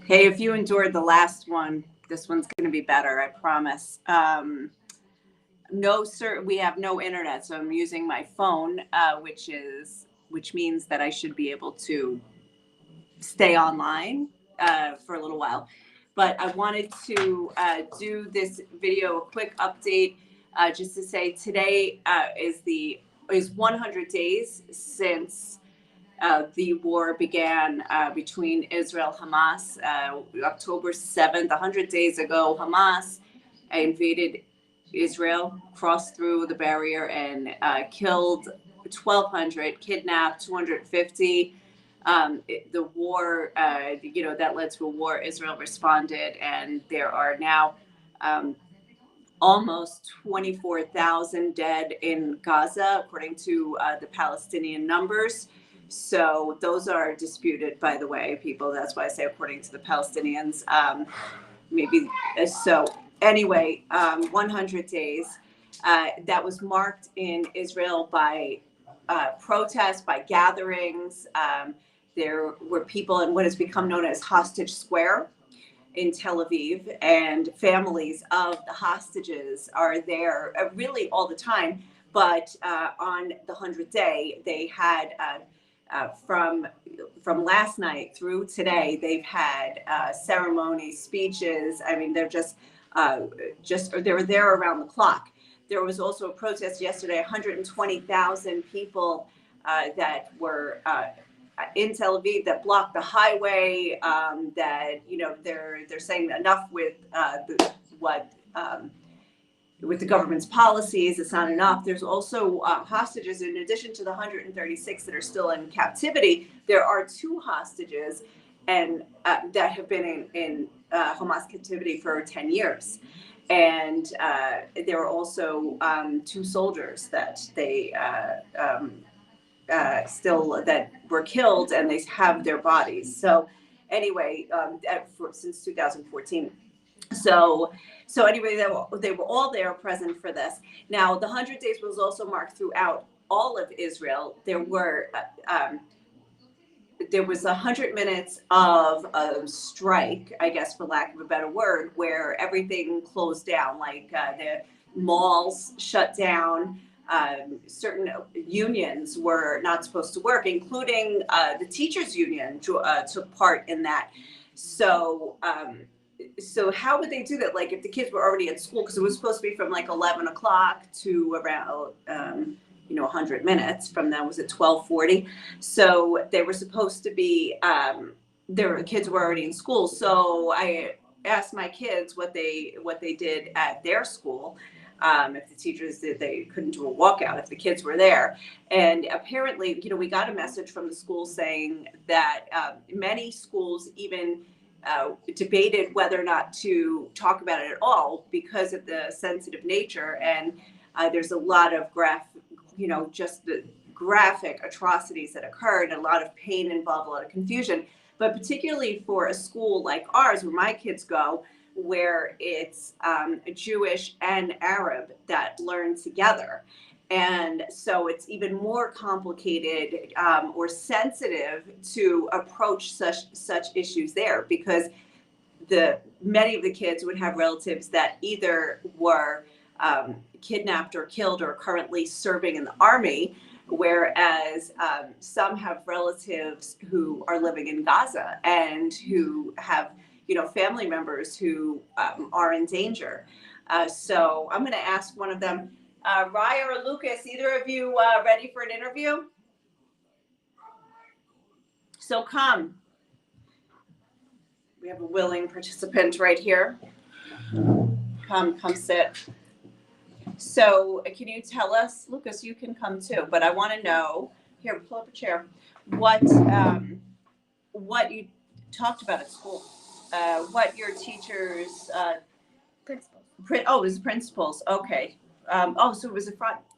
Hey, if you endured the last one, this one's going to be better, I promise. No, sir, we have no internet, so I'm using my phone, which means that I should be able to stay online for a little while. But I wanted to do this video, a quick update, just to say today is 100 days since the war began between Israel-Hamas. October 7th, 100 days ago, Hamas invaded Israel, crossed through the barrier, and killed 1,200, kidnapped 250. The war, that led to a war. Israel responded, and there are now almost 24,000 dead in Gaza, according to the Palestinian numbers. So those are disputed, by the way, people. That's why I say according to the Palestinians. Maybe so. Anyway, 100 days. That was marked in Israel by protests, by gatherings. There were people in what has become known as Hostage Square in Tel Aviv, and families of the hostages are there really all the time. But on the 100th day, they had from last night through today, they've had ceremonies, speeches. I mean, they're just they were there around the clock. There was also a protest yesterday. 120,000 people that were in Tel Aviv that blocked the highway. That they're saying enough with with the government's policies. It's not enough. There's also hostages. In addition to the 136 that are still in captivity, there are 2 hostages and that have been in Hamas captivity for 10 years. And there are also 2 soldiers that they still that were killed, and they have their bodies. So anyway, since 2014. So anyway, they were all there present for this. Now, the 100 days was also marked throughout all of Israel. There was 100 minutes of a strike, I guess, for lack of a better word, where everything closed down, like the malls shut down. Certain unions were not supposed to work, including the teachers' union took part in that. So how would they do that? Like if the kids were already at school, because it was supposed to be from like 11 o'clock to around 100 minutes from then was at 12:40. So they were supposed to be their kids were already in school. So I asked my kids what they did at their school. If the teachers did, they couldn't do a walkout if the kids were there. And apparently, we got a message from the school saying that many schools even debated whether or not to talk about it at all because of the sensitive nature. And there's a lot of just the graphic atrocities that occurred, a lot of pain involved, a lot of confusion. But particularly for a school like ours, where my kids go, where it's Jewish and Arab that learn together. And so it's even more complicated or sensitive to approach such issues there, because many of the kids would have relatives that either were kidnapped or killed or currently serving in the army, whereas some have relatives who are living in Gaza and who have family members who are in danger. So I'm going to ask one of them, Raya or Lucas, either of you ready for an interview? So come. We have a willing participant right here. Come sit. So can you tell us, Lucas, you can come too, but I want to know, here, pull up a chair, what you talked about at school, what your teachers, principals. It was principals, okay. So it was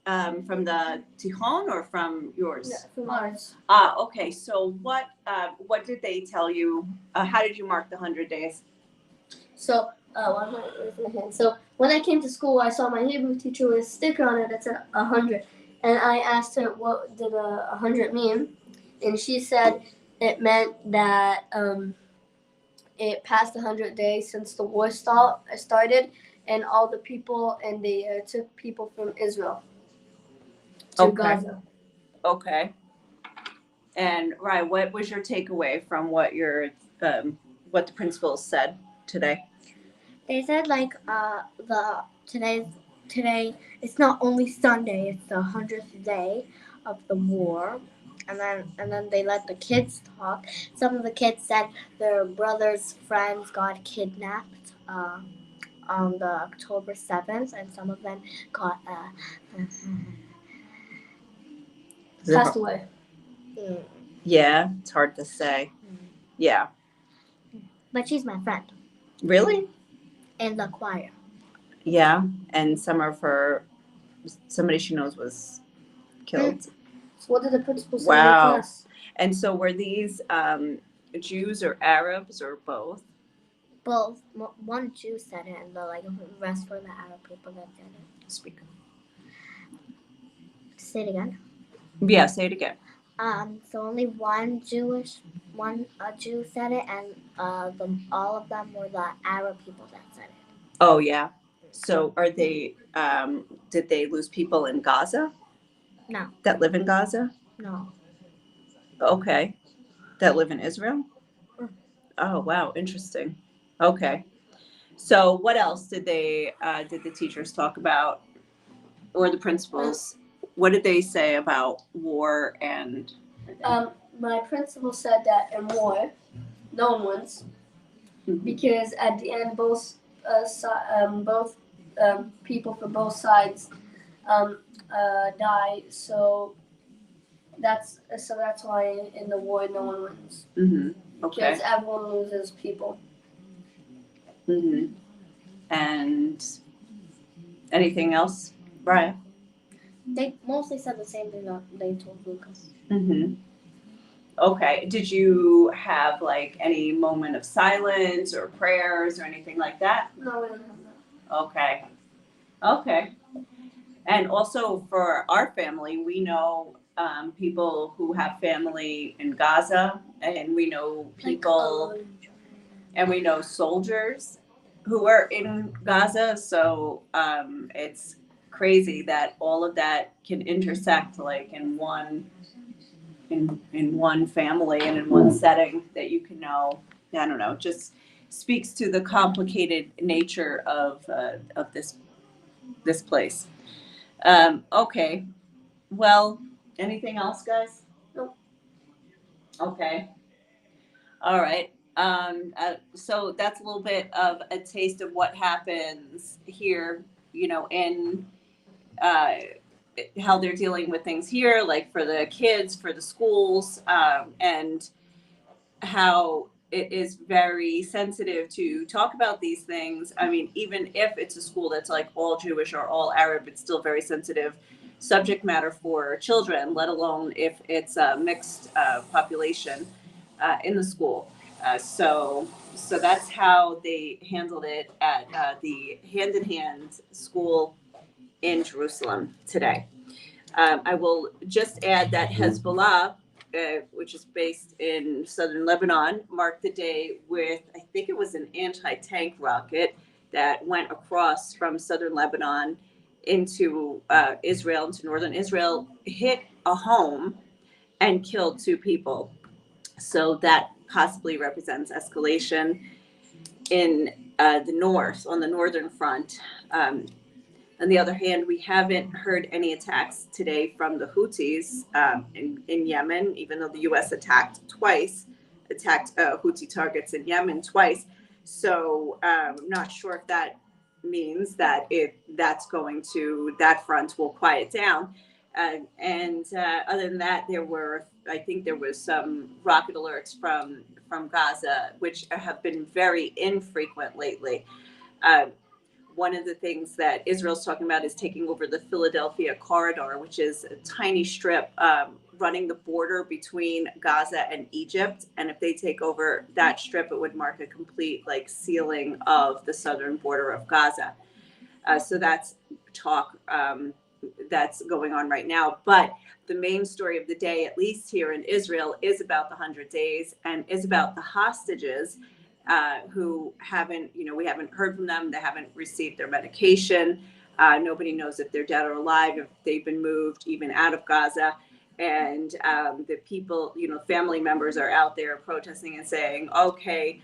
from the Tichon or from yours? Yeah, from ours. Okay, so what did they tell you? How did you mark the 100 days? So, So when I came to school, I saw my Hebrew teacher with a sticker on it that said 100. And I asked her, what did 100 mean? And she said it meant that it passed 100 days since the war started, and all the people, and they took people from Israel to Gaza. Okay. And Ryan, what was your takeaway from what what the principals said today? They said like today it's not only Sunday, it's the 100th day of the war. And then they let the kids talk. Some of the kids said their brother's friends got kidnapped on the October 7th, and some of them got passed away. Yeah, it's hard to say. Yeah. But she's my friend. Really? In the choir. Yeah. And somebody she knows was killed. So what did the principal say Wow. in the class? And so were these Jews or Arabs or both? Both. One Jew said it, and the rest were the Arab people that did it. Speak. Say it again. Yeah, say it again. So only one Jew said it, and all of them were the Arab people that said it. Oh yeah. So are they? Did they lose people in Gaza? No. That live in Gaza? No. Okay. That live in Israel? Mm. Oh wow, interesting. Okay. So what else did the teachers talk about, or the principals? What did they say about war and? My principal said that in war, no one wins, because at the end both people from both sides die. So that's why in the war no one wins. Mm-hmm. Okay. Because everyone loses people. Mm-hmm. And anything else, Brian? They mostly said the same thing that they told Lucas. Mm-hmm. Okay. Did you have like any moment of silence or prayers or anything like that? No, we don't have that. Okay. Okay. And also for our family, we know people who have family in Gaza, and we know people, and we know soldiers who are in Gaza. So it's crazy that all of that can intersect like in one family and in one setting that you can know. I don't know. Just speaks to the complicated nature of this place. Okay. Well, anything else, guys? Nope. Okay. All right. So that's a little bit of a taste of what happens here, in uh, how they're dealing with things here, like for the kids, for the schools, and how it is very sensitive to talk about these things. I mean, even if it's a school that's like all Jewish or all Arab, it's still very sensitive subject matter for children, let alone if it's a mixed population in the school. So that's how they handled it at the Hand in Hand school in Jerusalem today. I will just add that Hezbollah, which is based in southern Lebanon, marked the day with, I think it was an anti-tank rocket that went across from southern Lebanon into Israel, into northern Israel, hit a home and killed 2 people. So that possibly represents escalation in the north, on the northern front. On the other hand, we haven't heard any attacks today from the Houthis in Yemen, even though the U.S. attacked Houthi targets in Yemen twice. So I'm not sure if that means that that front will quiet down. And other than that, I think there was some rocket alerts from Gaza, which have been very infrequent lately. One of the things that Israel's talking about is taking over the Philadelphia corridor, which is a tiny strip running the border between Gaza and Egypt. And if they take over that strip, it would mark a complete sealing of the southern border of Gaza. So that's talk that's going on right now. But the main story of the day, at least here in Israel, is about the 100 days and is about the hostages who haven't, we haven't heard from them. They haven't received their medication. Nobody knows if they're dead or alive, if they've been moved even out of Gaza. And the people, family members are out there protesting and saying, okay,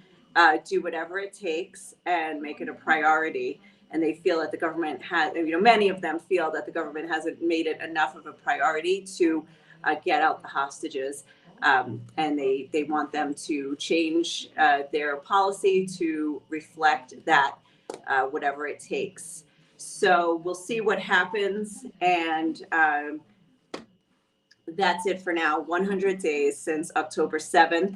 do whatever it takes and make it a priority. And they feel that the government has, many of them feel that the government hasn't made it enough of a priority to get out the hostages. And they want them to change their policy to reflect that, whatever it takes. So we'll see what happens. And that's it for now. 100 days since October 7th.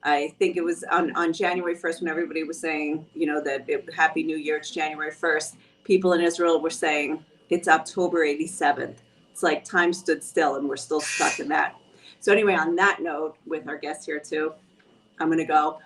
I think it was on January 1st when everybody was saying, that Happy New Year, it's January 1st. People in Israel were saying it's October 87th. It's like time stood still and we're still stuck in that. So anyway, on that note, with our guests here too, I'm going to go.